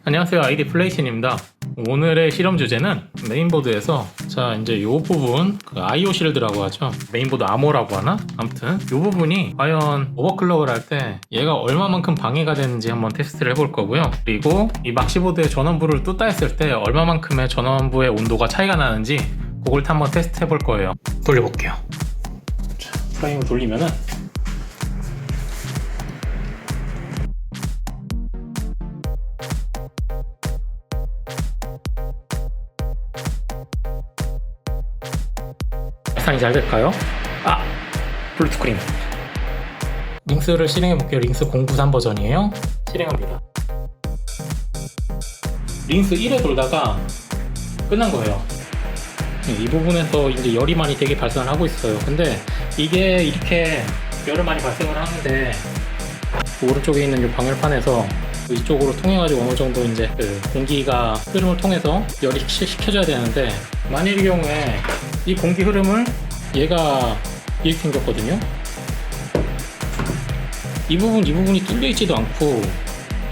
안녕하세요, 아이디 플레이신입니다. 오늘의 실험 주제는 메인보드에서 이제 이 부분 IO 실드라고 하죠. 메인보드 암호라고 하나? 아무튼 이 부분이 과연 오버클럭을 할 때 얘가 얼마만큼 방해가 되는지 한번 테스트를 해볼 거고요. 그리고 이 막시보드의 전원부를 뚜따 했을 때 얼마만큼의 전원부의 온도가 차이가 나는지 그걸 한번 테스트 해볼 거예요. 돌려볼게요. 자, 프레임을 돌리면은 상이 잘 될까요? 블루 스크린. 링스를 실행해 볼게요. 링스 093 버전이에요. 실행합니다. 링스 1에 돌다가 끝난 거예요. 이 부분에서 이제 열이 많이 되게 발생을 하고 있어요. 근데 이게 이렇게 열을 많이 발생을 하는데 오른쪽에 있는 이 방열판에서 이쪽으로 통해가지고 어느 정도 이제 공기가 흐름을 통해서 열이 식혀져야 되는데, 만일의 경우에 이 공기 흐름을 얘가 이렇게 생겼거든요. 이 부분이 뚫려 있지도 않고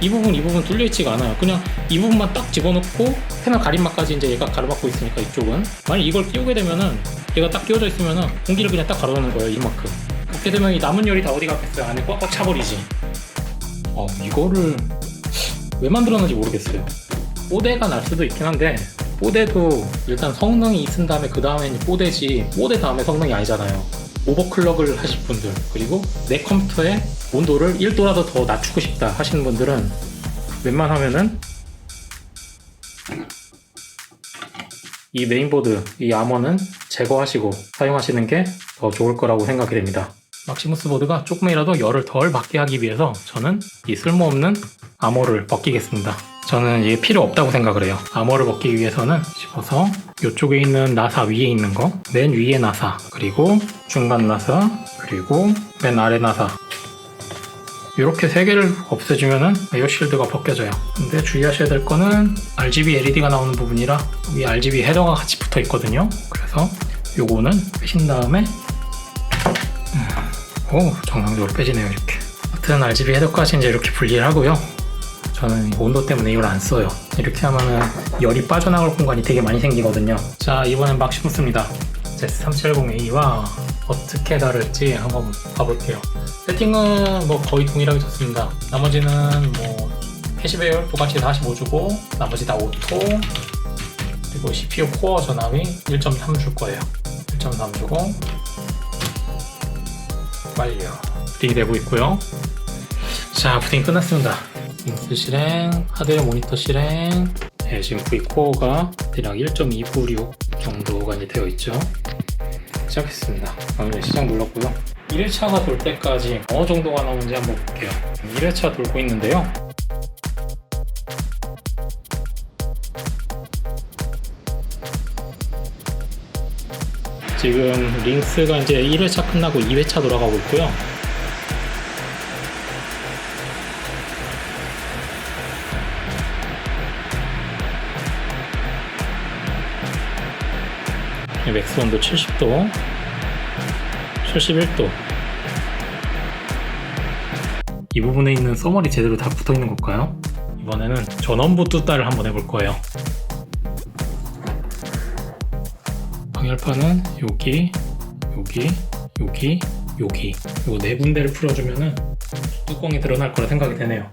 이 부분 뚫려 있지가 않아요. 그냥 이 부분만 딱 집어넣고 패널 가림막까지 이제 얘가 가로막고 있으니까 이쪽은, 만약 이걸 끼우게 되면은 얘가 딱 끼워져 있으면은 공기를 그냥 딱 가로놓는 거예요. 이만큼. 그렇게 되면 이 남은 열이 다 어디 갔겠어요? 안에 꽉꽉 차버리지. 이거를 왜 만들었는지 모르겠어요. 뽀대가 날 수도 있긴 한데, 뽀대도 일단 성능이 있은 다음에 그 다음에 뽀대지, 뽀대 다음에 성능이 아니잖아요. 오버클럭을 하실 분들, 그리고 내 컴퓨터의 온도를 1도라도 더 낮추고 싶다 하시는 분들은 웬만하면은 이 메인보드, 이 암호는 제거하시고 사용하시는 게 더 좋을 거라고 생각이 됩니다. 막시무스 보드가 조금이라도 열을 덜 받게 하기 위해서 저는 이 쓸모없는 암호를 벗기겠습니다. 저는 이게 필요 없다고 생각을 해요. 암호를 벗기기 위해서는 집어서 이쪽에 있는 나사 위에 있는 거, 맨 위에 나사, 그리고 중간 나사, 그리고 맨 아래 나사, 이렇게 세 개를 없애주면은 IO 실드가 벗겨져요. 근데 주의하셔야 될 거는 RGB LED가 나오는 부분이라 이 RGB 헤더가 같이 붙어 있거든요. 그래서 요거는 빼신 다음에 정상적으로 빼지네요. 이렇게. 아무튼 RGB 헤더까지 이제 이렇게 분리를 하고요. 저는 온도 때문에 이걸 안 써요. 이렇게 하면은 열이 빠져나갈 공간이 되게 많이 생기거든요. 자, 이번엔 막시무스입니다. Z370A와 어떻게 다를지 한번 봐볼게요. 세팅은 거의 동일하게 좋습니다. 나머지는 캐시배열 똑같이 45주고 나머지 다 오토, 그리고 CPU 코어 전압이 1.3 줄 거예요. 1.3 주고 완료. 부팅이 되고 있고요. 자, 부팅이 끝났습니다. 링스 실행, 하드웨어 모니터 실행. 네, 지금 V코어가 대략 1.296 정도가 이제 되어 있죠. 시작했습니다. 이제 시작 눌렀고요. 1회차가 돌 때까지 어느 정도가 나오는지 한번 볼게요. 1회차 돌고 있는데요. 지금 링스가 이제 1회차 끝나고 2회차 돌아가고 있고요. 맥스 온도 70도, 71도. 이 부분에 있는 써머리 제대로 다 붙어 있는 걸까요? 이번에는 전원부 뚜따를 한번 해볼 거예요. 방열판은 여기, 여기, 여기, 여기. 요 네 군데를 풀어주면은 뚜껑이 드러날 거라 생각이 되네요.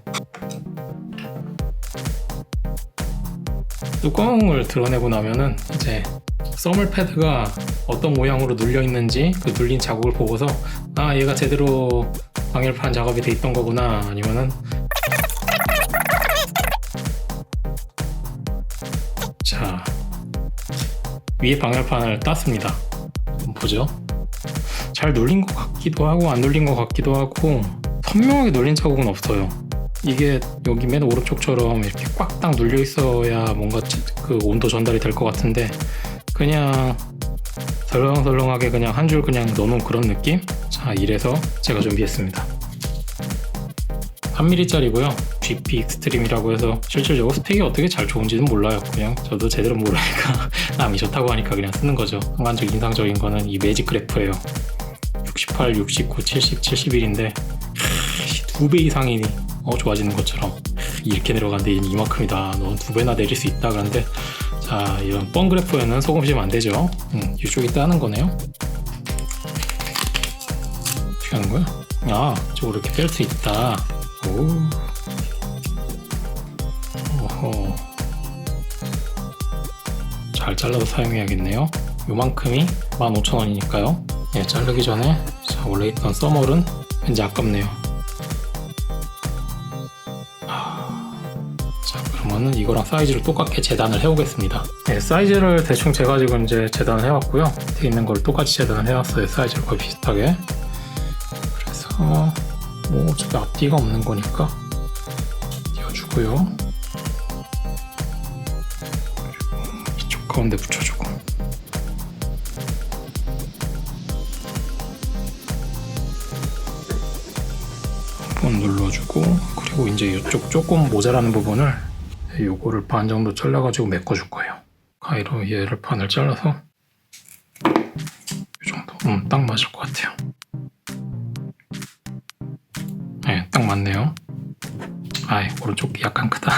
뚜껑을 드러내고 나면은 이제 써멀 패드가 어떤 모양으로 눌려 있는지 그 눌린 자국을 보고서 얘가 제대로 방열판 작업이 돼 있던 거구나, 아니면은 자, 위에 방열판을 땄습니다. 한번 보죠. 잘 눌린 것 같기도 하고 안 눌린 것 같기도 하고, 선명하게 눌린 자국은 없어요. 이게 여기 맨 오른쪽처럼 이렇게 꽉 딱 눌려 있어야 뭔가 그 온도 전달이 될 것 같은데, 그냥 설렁설렁하게 그냥 한 줄 그냥 넣어놓은 그런 느낌? 자, 이래서 제가 준비했습니다. 3mm짜리고요. GP 익스트림이라고 해서 실질적으로 스펙이 어떻게 잘 좋은지는 몰라요. 그냥 저도 제대로 모르니까 남이 좋다고 하니까 그냥 쓰는 거죠. 순간적 인상적인 거는 이 매직 그래프예요. 68, 69, 70, 71인데 2배 이상이 좋아지는 것처럼 이렇게 내려가는데 이만큼이다. 넌 2배나 내릴 수 있다. 그런데 자, 이런 뻥 그래프에는 소금 씌면 안 되죠. 이쪽이 따는 거네요. 어떻게 하는 거야? 아, 이쪽으로 이렇게 뺄 수 있다. 오. 오호. 잘 잘라서 사용해야겠네요. 요만큼이 15,000원이니까요. 예, 자르기 전에 자, 원래 있던 써멀은 왠지 아깝네요. 자, 그러면은 이거랑 사이즈를 똑같게 재단을 해오겠습니다. 예, 사이즈를 대충 제가 지금 이제 재단을 해왔고요. 밑에 있는 걸 똑같이 재단을 해왔어요. 사이즈를 거의 비슷하게. 그래서 뭐 어차피 앞뒤가 없는 거니까 띄워주고요. 그리고 이쪽 가운데 붙여주고. 한번 눌러주고, 그리고 이제 이쪽 조금 모자라는 부분을 요거를 반 정도 잘라가지고 메꿔줄 거예요. 가위로 얘를 반을 잘라서 이 정도 딱 맞을 것 같아요. 네, 딱 맞네요. 아이, 오른쪽이 약간 크다.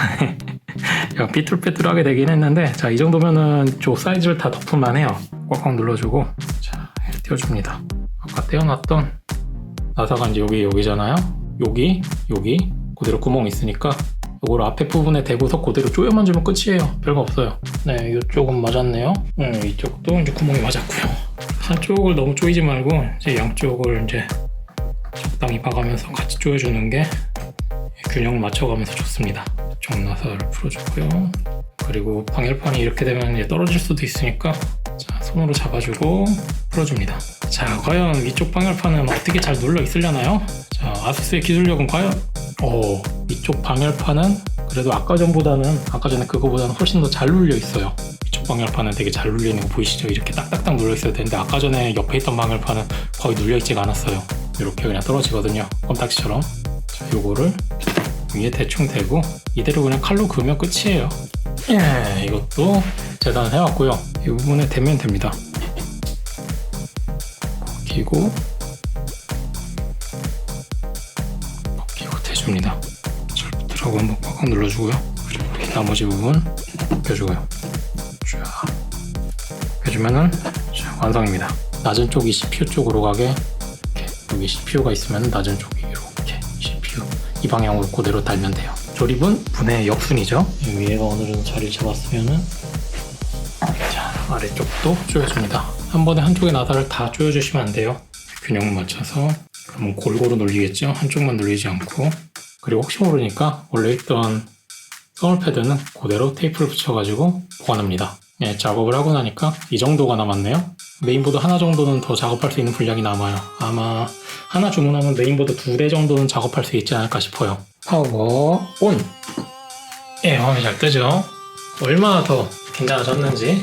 약간 삐뚤빼뚤하게 되긴 했는데, 자, 이 정도면은 저 사이즈를 다 덮을만 해요. 꽉꽉 눌러주고, 자, 띄워줍니다. 아까 떼어놨던 나사가 이제 여기잖아요. 여기 그대로 구멍 있으니까 이걸 앞에 부분에 대고서 그대로 조여만 주면 끝이에요. 별거 없어요. 네, 이쪽은 맞았네요. 이쪽도 이제 구멍이 맞았고요. 한쪽을 너무 조이지 말고 이제 양쪽을 이제 적당히 봐가면서 같이 조여주는 게 균형을 맞춰가면서 좋습니다. 쪽 나사를 풀어주고요. 그리고 방열판이 이렇게 되면 이제 떨어질 수도 있으니까 자, 손으로 잡아주고 풀어줍니다. 자, 과연 위쪽 방열판은 어떻게 잘 눌러 있으려나요? 자, 아수스의 기술력은 과연 위쪽 방열판은 그래도 아까 전에 그거보다는 훨씬 더 잘 눌려 있어요. 위쪽 방열판은 되게 잘 눌려 있는 거 보이시죠? 이렇게 딱딱딱 눌러 있어야 되는데 아까 전에 옆에 있던 방열판은 거의 눌려 있지가 않았어요. 이렇게 그냥 떨어지거든요. 껌딱지처럼. 자, 요거를 위에 대충 대고 이대로 그냥 칼로 그으면 끝이에요. 예, 이것도 재단을 해왔고요. 이 부분에 대면 됩니다. 벗기고 대줍니다. 잘 붙으라고 한번 꽉꽉 눌러주고요. 그리고 나머지 부분 벗겨주고요. 쫙 벗겨주면은 완성입니다. 낮은 쪽이 CPU 쪽으로 가게 이렇게 여기 CPU가 있으면 낮은 쪽이 이렇게 CPU 이 방향으로 그대로 달면 돼요. 조립은 분해 역순이죠. 위에가 어느 정도 자리를 잡았으면은 자, 아래쪽도 조여줍니다. 한 번에 한쪽의 나사를 다 조여주시면 안 돼요. 균형을 맞춰서 그러면 골고루 눌리겠죠. 한쪽만 눌리지 않고. 그리고 혹시 모르니까 원래 있던 써멀 패드는 그대로 테이프를 붙여가지고 보관합니다. 예, 작업을 하고 나니까 이 정도가 남았네요. 메인보드 하나 정도는 더 작업할 수 있는 분량이 남아요. 아마 하나 주문하면 메인보드 2대 정도는 작업할 수 있지 않을까 싶어요. 파워 온! 예, 화면이 잘 뜨죠? 얼마나 더 괜찮아졌는지.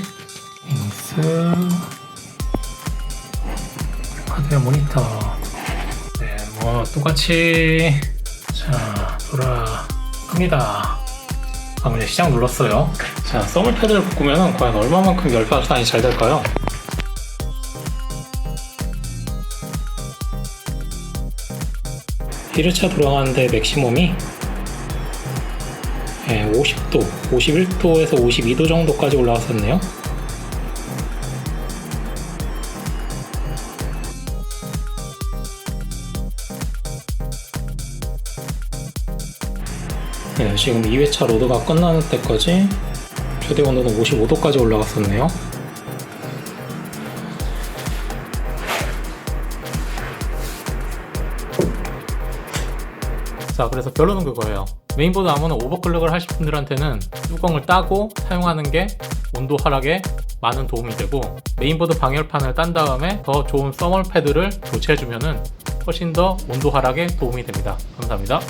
하드웨어 모니터. 네, 뭐 똑같이 자, 큽니다. 방금 이제 시작 눌렀어요. 자, 써멀 패드를 바꾸면 과연 얼마만큼 열 발산이 잘 될까요? 힐차 돌아가는데 맥시멈이 50도, 51도에서 52도 정도까지 올라갔었네요. 네, 지금 2회차 로드가 끝나는 때까지 최대 온도는 55도까지 올라갔었네요. 자, 그래서 결론은 그거예요. 메인보드 아머는 오버클럭을 하실 분들한테는 뚜껑을 따고 사용하는 게 온도 하락에 많은 도움이 되고, 메인보드 방열판을 딴 다음에 더 좋은 써멀 패드를 교체해주면 훨씬 더 온도 하락에 도움이 됩니다. 감사합니다.